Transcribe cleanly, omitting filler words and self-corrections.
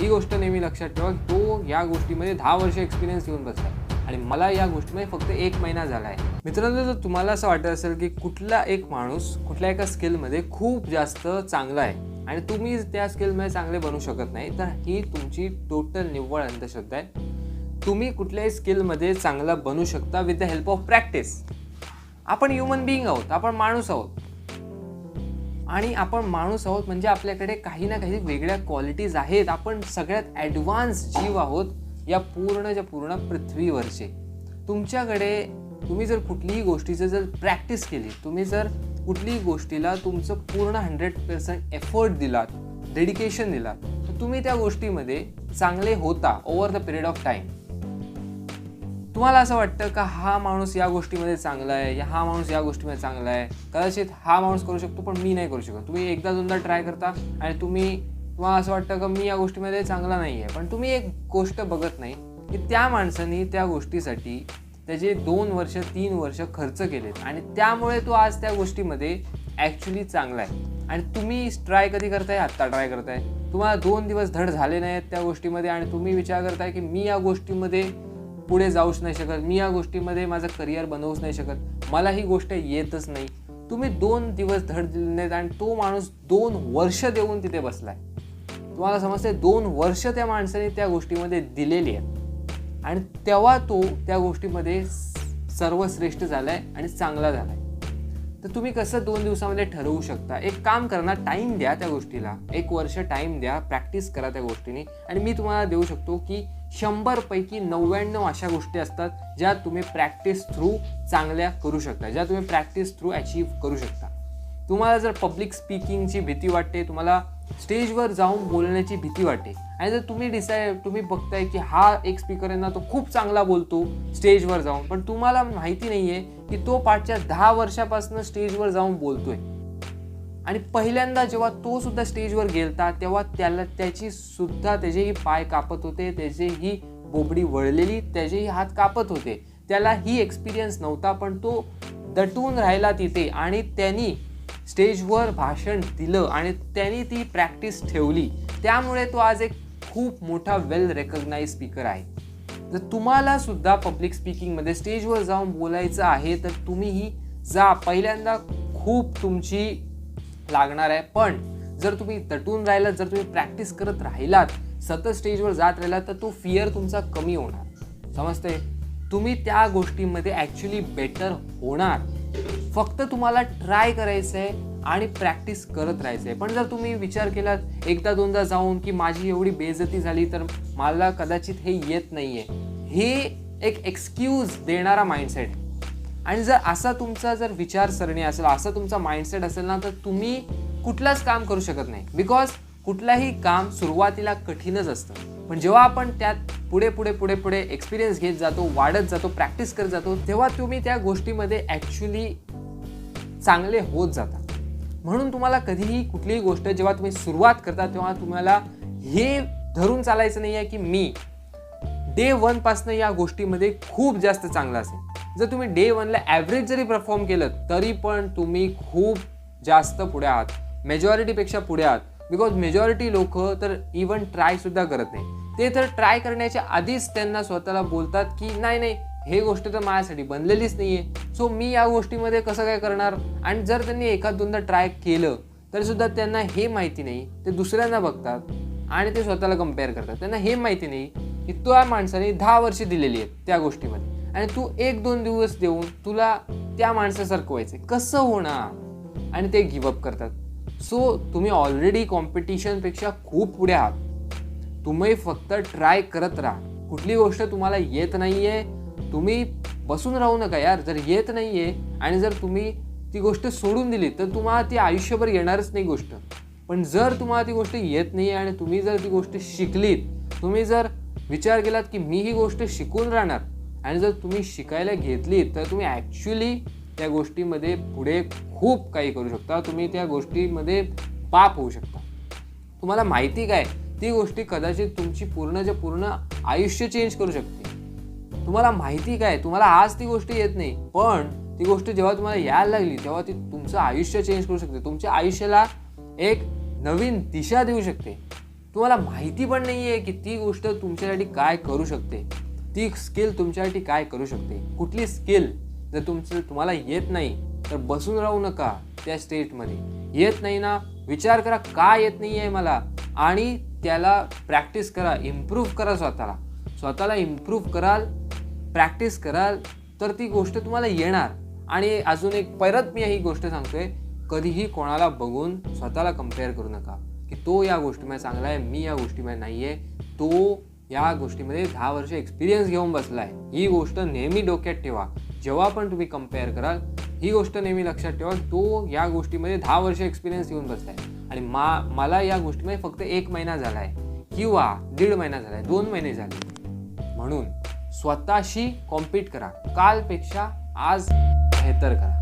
ही गोष्ट नेहमी लक्षात ठेवा, तो या गोष्टीमध्ये 10 वर्ष एक्सपिरियन्स घेऊन बसला आणि मला या गोष्टीमध्ये फक्त 1 महिना झाला आहे. मित्रांनो, जर तुम्हाला असं वाटत असेल की कुठला एक माणूस कुठल्या एका स्किलमध्ये खूप जास्त चांगला आहे आणि तुम्ही त्या स्किलमध्ये चांगले बनू शकत नाही, तर ही तुमची टोटल निव्वळ अंधश्रद्धा आहे. तुम्ही कुठल्याही स्किलमध्ये चांगला बनू शकता with the help of practice. आपण ह्युमन बिईंग आहोत, आपण माणूस आहोत आणि आपण माणूस आहोत म्हणजे आपल्याकडे काही ना काही वेगळ्या क्वालिटीज आहेत. आपण सगळ्यात ॲडव्हान्स जीव आहोत या पूर्ण पृथ्वीवरचे. तुमच्याकडे तुम्ही जर कुठलीही गोष्टीचं जर प्रॅक्टिस केली, तुम्ही जर कुठलीही गोष्टीला तुमचं पूर्ण 100% एफर्ट दिलात, डेडिकेशन दिलात, तर तुम्ही त्या गोष्टीमध्ये चांगले होता over the period of time. तुम्हाला असं वाटतं का हा माणूस या गोष्टीमध्ये चांगला आहे, हा माणूस या गोष्टीमध्ये चांगला आहे, कदाचित हा माणूस करू शकतो पण मी नाही करू शकत. तुम्ही एकदा दोनदा ट्राय करता आणि तुम्हाला असं वाटतं का मी या गोष्टीमध्ये चांगला नाही आहे, पण तुम्ही एक गोष्ट बघत नाही की त्या माणसाने त्या गोष्टीसाठी त्याचे 2 वर्ष 3 वर्ष खर्च केलेत आणि त्यामुळे तो आज त्या गोष्टीमध्ये ॲक्च्युली चांगला आहे. आणि तुम्ही ट्राय कधी करताय? आत्ता ट्राय करताय. तुम्हाला 2 दिवस धड झाले नाहीत त्या गोष्टीमध्ये आणि तुम्ही विचार करताय की मी या गोष्टीमध्ये पुढे जाऊच नाही शकत, मी या गोष्टीमध्ये माझं करिअर बनवूच नाही शकत, मला ही गोष्ट येतच नाही. तुम्ही 2 दिवस धड दिले नाहीत आणि तो माणूस 2 वर्ष देऊन तिथे बसलाय. तुम्हाला समजते 2 वर्ष त्या माणसाने त्या गोष्टीमध्ये दिलेली आहेत आणि तेव्हा तो त्या गोष्टीमध्ये सर्वश्रेष्ठ झालाय आणि चांगला झालाय. तर तुम्ही कसं 2 दिवसामध्ये ठरवू शकता? एक काम करा ना, टाईम द्या त्या गोष्टीला, 1 वर्ष टाईम द्या, प्रॅक्टिस करा त्या गोष्टीने आणि मी तुम्हाला देऊ शकतो की 100 पैकी 99 अशा गोष्टी असतात ज्या तुम्ही प्रॅक्टिस थ्रू चांगल्या करू शकता, ज्या तुम्ही प्रॅक्टिस थ्रू अचीव्ह करू शकता. तुम्हाला जर पब्लिक स्पीकिंगची भीती वाटते, तुम्हाला स्टेजवर जाऊन बोलण्याची भीती वाटते आणि जर तुम्ही बघताय की हा एक स्पीकर आहे ना, तो खूप चांगला बोलतो स्टेजवर जाऊन, पण तुम्हाला माहिती नाहीये की तो पाठच्या 10 वर्षापासून स्टेजवर जाऊन बोलतोय आणि पहिल्यांदा जेव्हा तो सुद्धा स्टेजवर गेलता तेव्हा त्याचेही पाय कापत होते, त्याचीही बोबडी वळलेली, त्याचेही हात कापत होते, त्याला ही एक्सपिरियन्स नव्हता, पण तो दटून राहिला तिथे आणि त्यांनी स्टेजवर भाषण दिलं आणि त्यांनी ती प्रॅक्टिस ठेवली. त्यामुळे तो आज एक खूप मोठा वेल रेकग्नाइज स्पीकर आहे. जर तुम्हाला सुद्धा पब्लिक स्पीकिंगमध्ये स्टेजवर जाऊन बोलायचं आहे तर तुम्हीही जा. पहिल्यांदा खूप तुमची लागणार आहे, पण जर तुम्ही दटून राहिलात, जर तुम्ही प्रॅक्टिस करत राहिलात, सतत स्टेजवर जात राहिलात, तर तो फिअर तुमचा कमी होणार. समजते? तुम्ही त्या गोष्टीमध्ये ॲक्च्युली बेटर होणार. फक्त तुम्हाला ट्राय करायचं आहे आणि प्रॅक्टिस करत राहायचं आहे. पण जर तुम्ही विचार केलात एकदा दोनदा जाऊन की माझी एवढी बेइज्जती झाली तर मला कदाचित हे येत नाही आहे, हे एक एक्सक्यूज देणारा माइंडसेट आहे. आणि जर असा तुमचा जर विचारसरणी असेल, असा तुमचा माइंडसेट असेल ना, तर तुम्ही कुठलाच काम करू शकत नाही. बिकॉज कुठलाही काम सुरुवातीला कठीणच असतं, पण जेव्हा आपण त्यात पुढे एक्सपिरियन्स घेत जातो, वाढत जातो, प्रॅक्टिस करत जातो, तेव्हा तुम्ही त्या गोष्टीमध्ये ॲक्च्युली चांगले होत जाता. म्हणून तुम्हाला कधीही कुठलीही गोष्ट जेव्हा तुम्ही सुरुवात करता तेव्हा तुम्हाला हे धरून चालायचं नाही आहे की मी डे 1 पासून या गोष्टीमध्ये खूप जास्त चांगला असेल. जर तुम्ही डे 1ला ॲव्हरेज जरी परफॉर्म केलं तरी पण तुम्ही खूप जास्त पुढे आहात, मेजॉरिटीपेक्षा पुढे आहात. बिकॉज मेजॉरिटी लोक तर इवन ट्रायसुद्धा करत नाही. ते तर ट्राय करण्याच्या आधीच त्यांना स्वतःला बोलतात की नाही हे गोष्ट तर माझ्यासाठी बनलेलीच नाही आहे, सो मी या गोष्टीमध्ये कसं काय करणार. आणि जर त्यांनी एखाद दोनदा ट्राय केलं तरीसुद्धा त्यांना हे माहिती नाही, ते दुसऱ्यांना बघतात आणि ते स्वतःला कम्पेअर करतात. त्यांना हे माहिती नाही की त्या माणसाने 10 वर्ष दिलेली आहेत त्या गोष्टीमध्ये आणि तू 1-2 दिवस देऊन तुला त्या माणसासारखं व्हायचं कसं होणार, आणि ते गिवअप करतात. सो तुम्ही ऑलरेडी कॉम्पिटिशनपेक्षा खूप पुढे आहात. तुम्ही फक्त ट्राय करत राहा. कुठली गोष्ट तुम्हाला येत नाही आहे तुम्ही बसून राहू नका यार. जर येत नाही आहे आणि जर तुम्ही ती गोष्ट सोडून दिली तर तुम्हाला ती आयुष्यभर येणारच नाही गोष्ट. पण जर तुम्हाला ती गोष्ट येत नाही आहे आणि तुम्ही जर ती गोष्ट शिकलीत, तुम्ही जर विचार केलात की मी ही गोष्ट शिकून राहणार आणि जर तुम्ही शिकायला घेतलीत तर तुम्ही ॲक्च्युली त्या गोष्टीमध्ये पुढे खूप काही करू शकता. तुम्ही त्या गोष्टीमध्ये बाप होऊ शकता. तुम्हाला माहिती काय, ती गोष्टी कदाचित तुमची पूर्ण आयुष्य चेंज करू शकते. तुम्हाला माहिती काय, तुम्हाला आज ती गोष्ट येत नाही, पण ती गोष्ट जेव्हा तुम्हाला यायला लागली तेव्हा ती तुमचं आयुष्य चेंज करू शकते. तुमच्या आयुष्याला एक नवीन दिशा देऊ शकते. तुम्हाला माहिती पण नाही आहे की ती गोष्ट तुमच्यासाठी काय करू शकते, ती स्किल तुमच्यासाठी काय करू शकते. कुठली स्किल जर तुम्हाला येत नाही तर बसून राहू नका त्या स्टेटमध्ये. येत नाही ना, विचार करा का येत नाही आहे मला, आणि त्याला प्रॅक्टिस करा, इम्प्रूव्ह करा स्वतःला इम्प्रूव्ह कराल, प्रॅक्टिस कराल तर ती गोष्ट तुम्हाला येणार. आणि अजून एक परत मी ही गोष्ट सांगतोय, कधीही कोणाला बघून स्वतःला कम्पेअर करू नका की तो या गोष्टीमध्ये चांगला आहे, मी या गोष्टीमध्ये नाही आहे. तो या गोष्टीमध्ये 10 वर्ष एक्सपिरियन्स घेऊन बसला आहे. ही गोष्ट नेहमी डोक्यात ठेवा. जेव्हा पण तुम्ही कम्पेअर कराल ही गोष्ट नेहमी लक्षात ठेवा, तो या गोष्टीमध्ये 10 वर्ष एक्सपिरियन्स घेऊन बसला आहे आणि मला या गोष्टीमध्ये फक्त 1 महिना झाला आहे किंवा 1.5 महिना झाला आहे, 2 महिने झाले. म्हणून स्वतःशी कॉम्पीट करा, कालपेक्षा आज बेहतर करा.